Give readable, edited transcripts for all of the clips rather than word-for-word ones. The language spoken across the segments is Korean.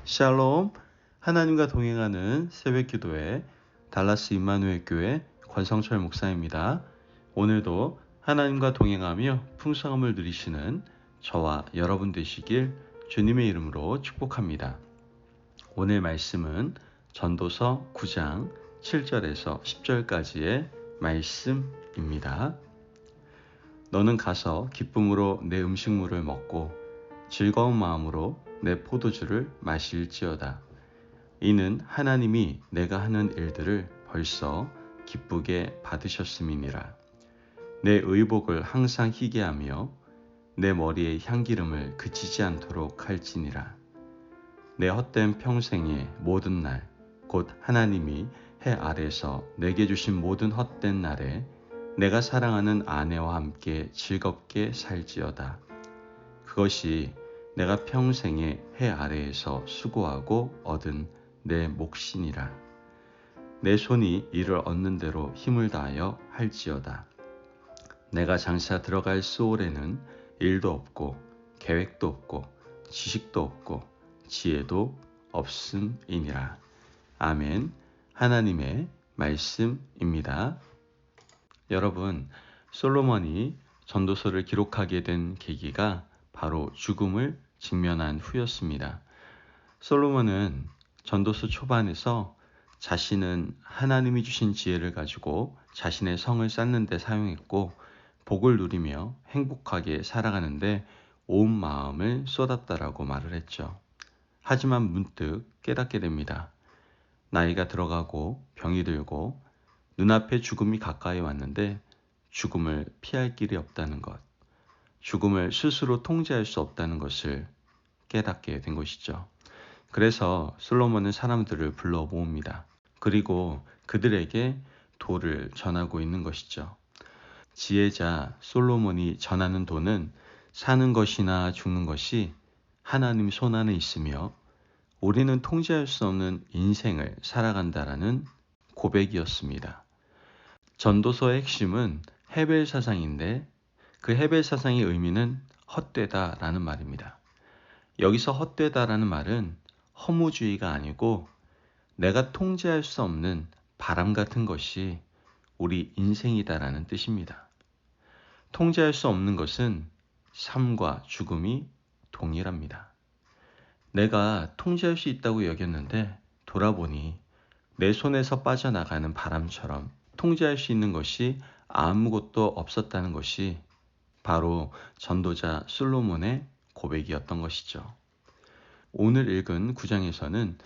샬롬, 하나님과 동행하는 새벽기도회 달라스 임마누엘 교회 권성철 목사입니다. 오늘도 하나님과 동행하며 풍성함을 누리시는 저와 여러분 되시길 주님의 이름으로 축복합니다. 오늘 말씀은 전도서 9장 7절에서 10절까지의 말씀입니다. 너는 가서 기쁨으로 내 음식물을 먹고 즐거운 마음으로 내 포도주를 마실지어다. 이는 하나님이 내가 하는 일들을 벌써 기쁘게 받으셨음이니라. 내 의복을 항상 희게 하며 내 머리에 향기름을 그치지 않도록 할지니라. 내 헛된 평생의 모든 날, 곧 하나님이 해 아래서 내게 주신 모든 헛된 날에 내가 사랑하는 아내와 함께 즐겁게 살지어다. 그것이 내가 평생에 해 아래에서 수고하고 얻은 내 몫이니라. 내 손이 이를 얻는 대로 힘을 다하여 할지어다. 내가 장차 들어갈 수올에는 일도 없고 계획도 없고 지식도 없고 지혜도 없음이니라. 아멘. 하나님의 말씀입니다. 여러분, 솔로몬이 전도서를 기록하게 된 계기가 바로 죽음을 직면한 후였습니다. 솔로몬은 전도서 초반에서 자신은 하나님이 주신 지혜를 가지고 자신의 성을 쌓는 데 사용했고 복을 누리며 행복하게 살아가는데 온 마음을 쏟았다라고 말을 했죠. 하지만 문득 깨닫게 됩니다. 나이가 들어가고 병이 들고 눈앞에 죽음이 가까이 왔는데 죽음을 피할 길이 없다는 것, 죽음을 스스로 통제할 수 없다는 것을 깨닫게 된 것이죠. 그래서 솔로몬은 사람들을 불러 모읍니다. 그리고 그들에게 도를 전하고 있는 것이죠. 지혜자 솔로몬이 전하는 도는 사는 것이나 죽는 것이 하나님 손 안에 있으며 우리는 통제할 수 없는 인생을 살아간다라는 고백이었습니다. 전도서의 핵심은 헤벨 사상인데 그 헤벨 사상의 의미는 헛되다라는 말입니다. 여기서 헛되다라는 말은 허무주의가 아니고 내가 통제할 수 없는 바람 같은 것이 우리 인생이다라는 뜻입니다. 통제할 수 없는 것은 삶과 죽음이 동일합니다. 내가 통제할 수 있다고 여겼는데 돌아보니 내 손에서 빠져나가는 바람처럼 통제할 수 있는 것이 아무것도 없었다는 것이 바로 전도자 솔로몬의 고백이었던 것이죠. 오늘 읽은 9장에서는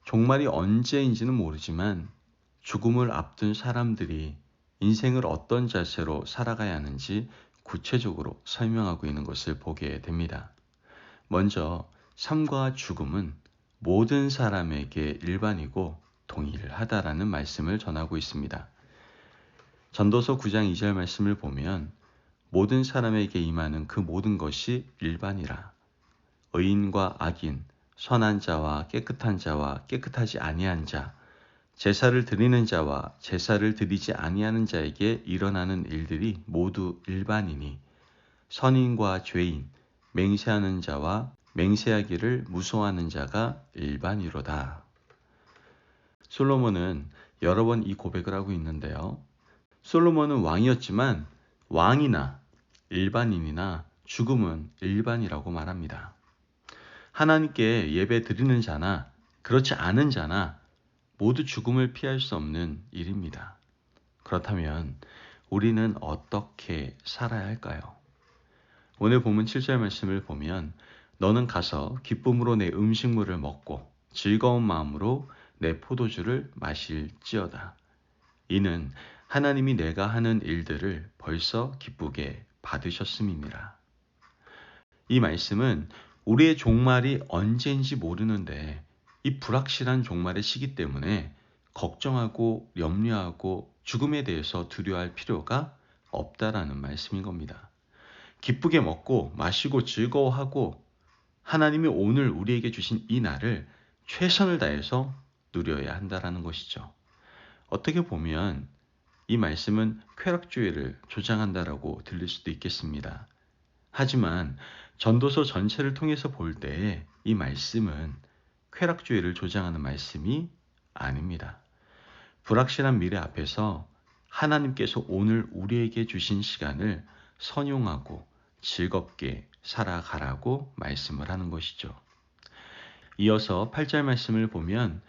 종말이 언제인지는 모르지만 죽음을 앞둔 사람들이 인생을 어떤 자세로 살아가야 하는지 구체적으로 설명하고 있는 것을 보게 됩니다. 먼저 삶과 죽음은 모든 사람에게 일반이고 동일하다라는 말씀을 전하고 있습니다. 전도서 9장 2절 말씀을 보면 모든 사람에게 임하는 그 모든 것이 일반이라. 의인과 악인, 선한 자와 깨끗한 자와 깨끗하지 아니한 자, 제사를 드리는 자와 제사를 드리지 아니하는 자에게 일어나는 일들이 모두 일반이니 선인과 죄인, 맹세하는 자와 맹세하기를 무서워하는 자가 일반이로다. 솔로몬은 여러 번 이 고백을 하고 있는데요. 솔로몬은 왕이었지만 왕이나 일반인이나 죽음은 일반이라고 말합니다. 하나님께 예배 드리는 자나 그렇지 않은 자나 모두 죽음을 피할 수 없는 일입니다. 그렇다면 우리는 어떻게 살아야 할까요? 오늘 본문 7절 말씀을 보면 너는 가서 기쁨으로 내 음식물을 먹고 즐거운 마음으로 내 포도주를 마실지어다. 이는 하나님이 내가 하는 일들을 벌써 기쁘게 받으셨음이니라. 이 말씀은 우리의 종말이 언제인지 모르는데 이 불확실한 종말의 시기 때문에 걱정하고 염려하고 죽음에 대해서 두려워할 필요가 없다라는 말씀인 겁니다. 기쁘게 먹고 마시고 즐거워하고 하나님이 오늘 우리에게 주신 이 날을 최선을 다해서 누려야 한다라는 것이죠. 어떻게 보면 이 말씀은 쾌락주의를 조장한다라고 들릴 수도 있겠습니다. 하지만 전도서 전체를 통해서 볼 때 이 말씀은 쾌락주의를 조장하는 말씀이 아닙니다. 불확실한 미래 앞에서 하나님께서 오늘 우리에게 주신 시간을 선용하고 즐겁게 살아가라고 말씀을 하는 것이죠. 이어서 8절 말씀을 보면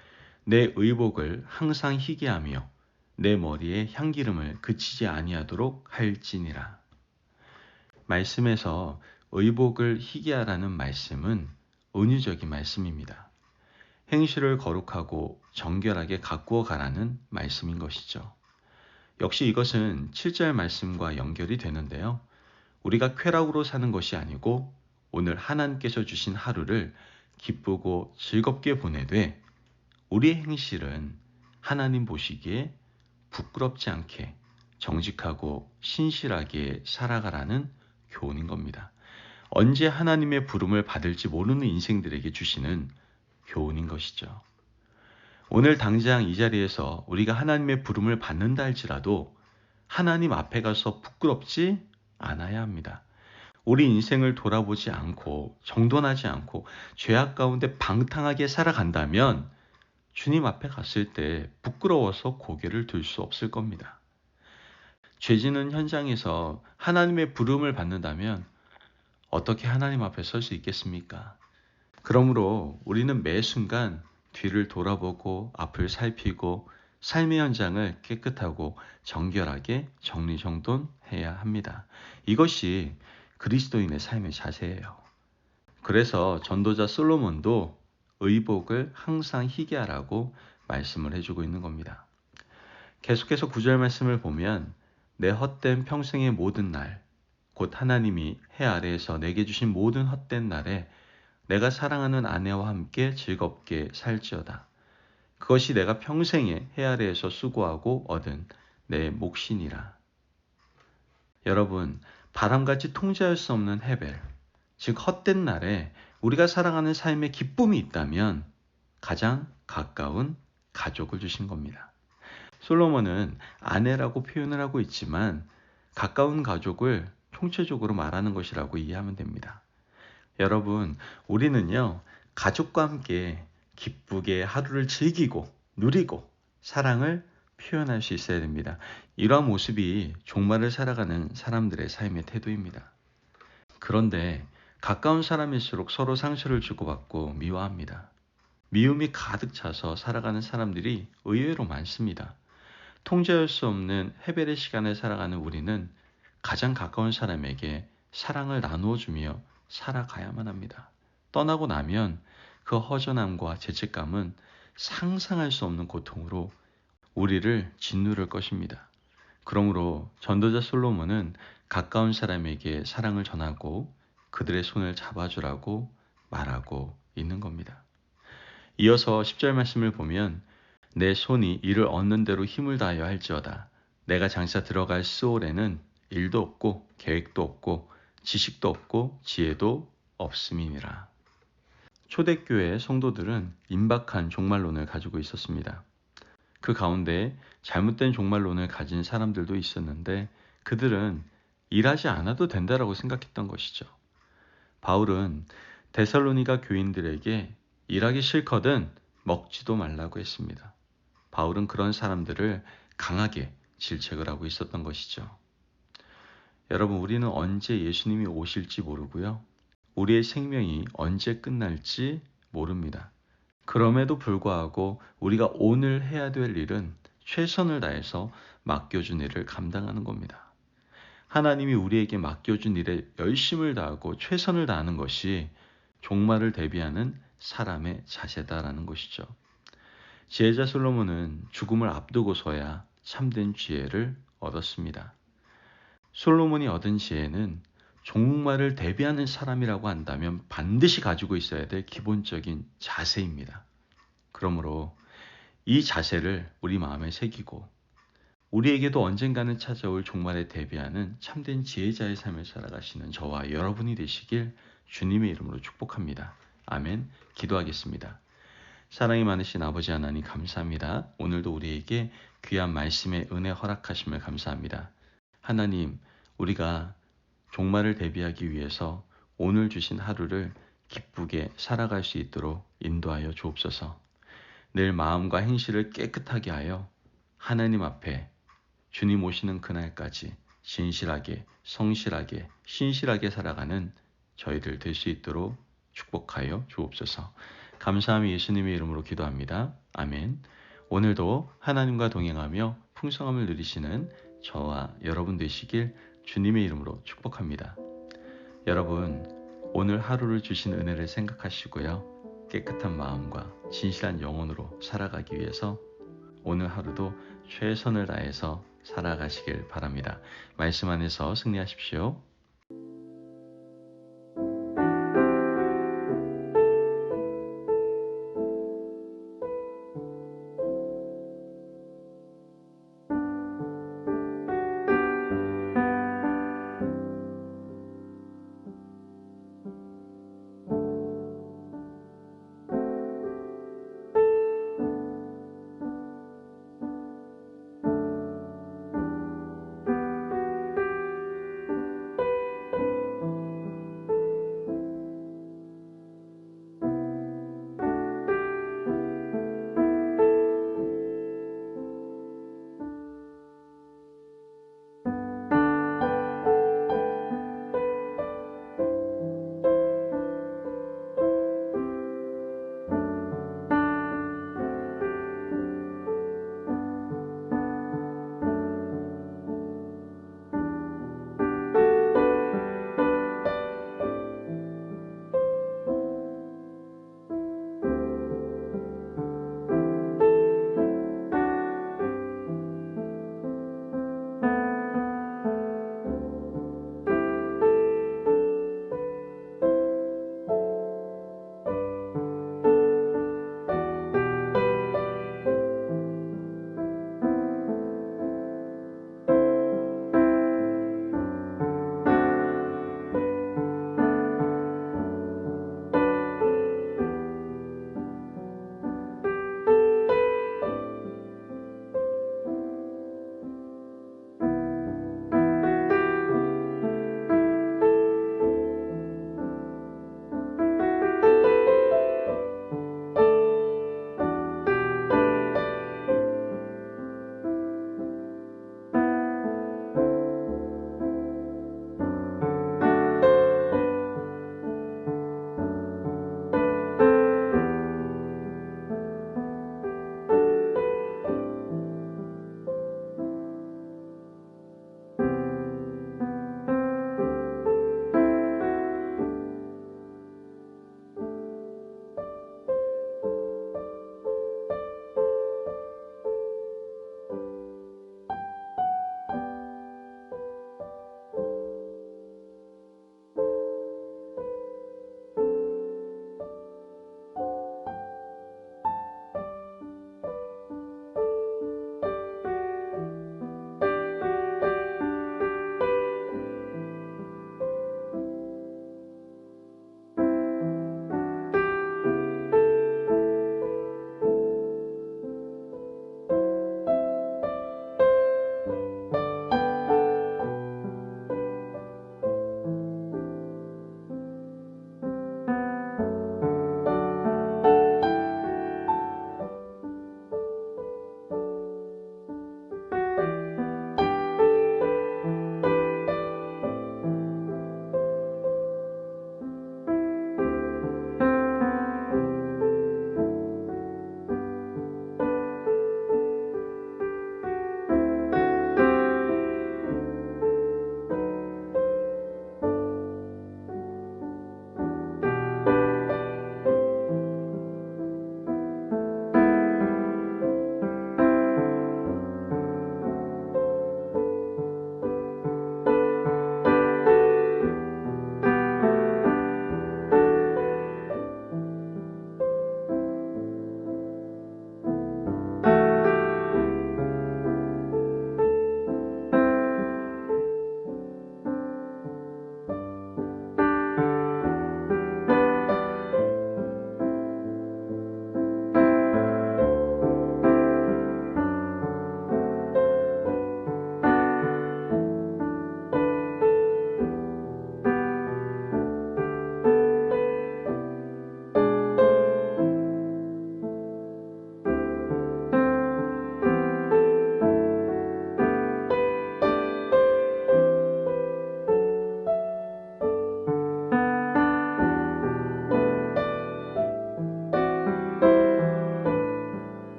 내 의복을 항상 희게 하며 내 머리에 향기름을 그치지 아니하도록 할지니라. 말씀에서 의복을 희게 하라는 말씀은 은유적인 말씀입니다. 행실을 거룩하고 정결하게 가꾸어 가라는 말씀인 것이죠. 역시 이것은 7절 말씀과 연결이 되는데요. 우리가 쾌락으로 사는 것이 아니고 오늘 하나님께서 주신 하루를 기쁘고 즐겁게 보내되 우리의 행실은 하나님 보시기에 부끄럽지 않게 정직하고 신실하게 살아가라는 교훈인 겁니다. 언제 하나님의 부름을 받을지 모르는 인생들에게 주시는 교훈인 것이죠. 오늘 당장 이 자리에서 우리가 하나님의 부름을 받는다 할지라도 하나님 앞에 가서 부끄럽지 않아야 합니다. 우리 인생을 돌아보지 않고 정돈하지 않고 죄악 가운데 방탕하게 살아간다면 주님 앞에 갔을 때 부끄러워서 고개를 들 수 없을 겁니다. 죄 짓는 현장에서 하나님의 부름을 받는다면 어떻게 하나님 앞에 설 수 있겠습니까? 그러므로 우리는 매 순간 뒤를 돌아보고 앞을 살피고 삶의 현장을 깨끗하고 정결하게 정리정돈해야 합니다. 이것이 그리스도인의 삶의 자세예요. 그래서 전도자 솔로몬도 의복을 항상 희게 하라고 말씀을 해주고 있는 겁니다. 계속해서 9절 말씀을 보면 내 헛된 평생의 모든 날, 곧 하나님이 해 아래에서 내게 주신 모든 헛된 날에 내가 사랑하는 아내와 함께 즐겁게 살지어다. 그것이 내가 평생에 해 아래에서 수고하고 얻은 내 몫이니라. 여러분, 바람같이 통제할 수 없는 헤벨, 즉 헛된 날에 우리가 살아가는 삶에 기쁨이 있다면 가장 가까운 가족을 주신 겁니다. 솔로몬은 아내라고 표현을 하고 있지만 가까운 가족을 총체적으로 말하는 것이라고 이해하면 됩니다. 여러분, 우리는요, 가족과 함께 기쁘게 하루를 즐기고 누리고 사랑을 표현할 수 있어야 됩니다. 이러한 모습이 종말을 살아가는 사람들의 삶의 태도입니다. 그런데 가까운 사람일수록 서로 상처를 주고받고 미워합니다. 미움이 가득 차서 살아가는 사람들이 의외로 많습니다. 통제할 수 없는 헤벨의 시간을 살아가는 우리는 가장 가까운 사람에게 사랑을 나누어 주며 살아가야만 합니다. 떠나고 나면 그 허전함과 죄책감은 상상할 수 없는 고통으로 우리를 짓누를 것입니다. 그러므로 전도자 솔로몬은 가까운 사람에게 사랑을 전하고 그들의 손을 잡아주라고 말하고 있는 겁니다. 이어서 10절 말씀을 보면 내 손이 이를 얻는 대로 힘을 다하여 할지어다. 내가 장차 들어갈 스올에는 일도 없고 계획도 없고 지식도 없고 지혜도 없음이니라. 초대교회 성도들은 임박한 종말론을 가지고 있었습니다. 그 가운데 잘못된 종말론을 가진 사람들도 있었는데 그들은 일하지 않아도 된다라고 생각했던 것이죠. 바울은 데살로니가 교인들에게 일하기 싫거든 먹지도 말라고 했습니다. 바울은 그런 사람들을 강하게 질책을 하고 있었던 것이죠. 여러분, 우리는 언제 예수님이 오실지 모르고요. 우리의 생명이 언제 끝날지 모릅니다. 그럼에도 불구하고 우리가 오늘 해야 될 일은 최선을 다해서 맡겨준 일을 감당하는 겁니다. 하나님이 우리에게 맡겨준 일에 열심을 다하고 최선을 다하는 것이 종말을 대비하는 사람의 자세다라는 것이죠. 지혜자 솔로몬은 죽음을 앞두고서야 참된 지혜를 얻었습니다. 솔로몬이 얻은 지혜는 종말을 대비하는 사람이라고 한다면 반드시 가지고 있어야 될 기본적인 자세입니다. 그러므로 이 자세를 우리 마음에 새기고 우리에게도 언젠가는 찾아올 종말에 대비하는 참된 지혜자의 삶을 살아가시는 저와 여러분이 되시길 주님의 이름으로 축복합니다. 아멘. 기도하겠습니다. 사랑이 많으신 아버지 하나님 감사합니다. 오늘도 우리에게 귀한 말씀의 은혜 허락하심을 감사합니다. 하나님, 우리가 종말을 대비하기 위해서 오늘 주신 하루를 기쁘게 살아갈 수 있도록 인도하여 주옵소서. 늘 마음과 행실을 깨끗하게 하여 하나님 앞에 주님 오시는 그날까지 진실하게, 성실하게, 신실하게 살아가는 저희들 될 수 있도록 축복하여 주옵소서. 감사함이 예수님의 이름으로 기도합니다. 아멘. 오늘도 하나님과 동행하며 풍성함을 누리시는 저와 여러분 되시길 주님의 이름으로 축복합니다. 여러분, 오늘 하루를 주신 은혜를 생각하시고요. 깨끗한 마음과 진실한 영혼으로 살아가기 위해서 오늘 하루도 최선을 다해서 살아가시길 바랍니다. 말씀 안에서 승리하십시오.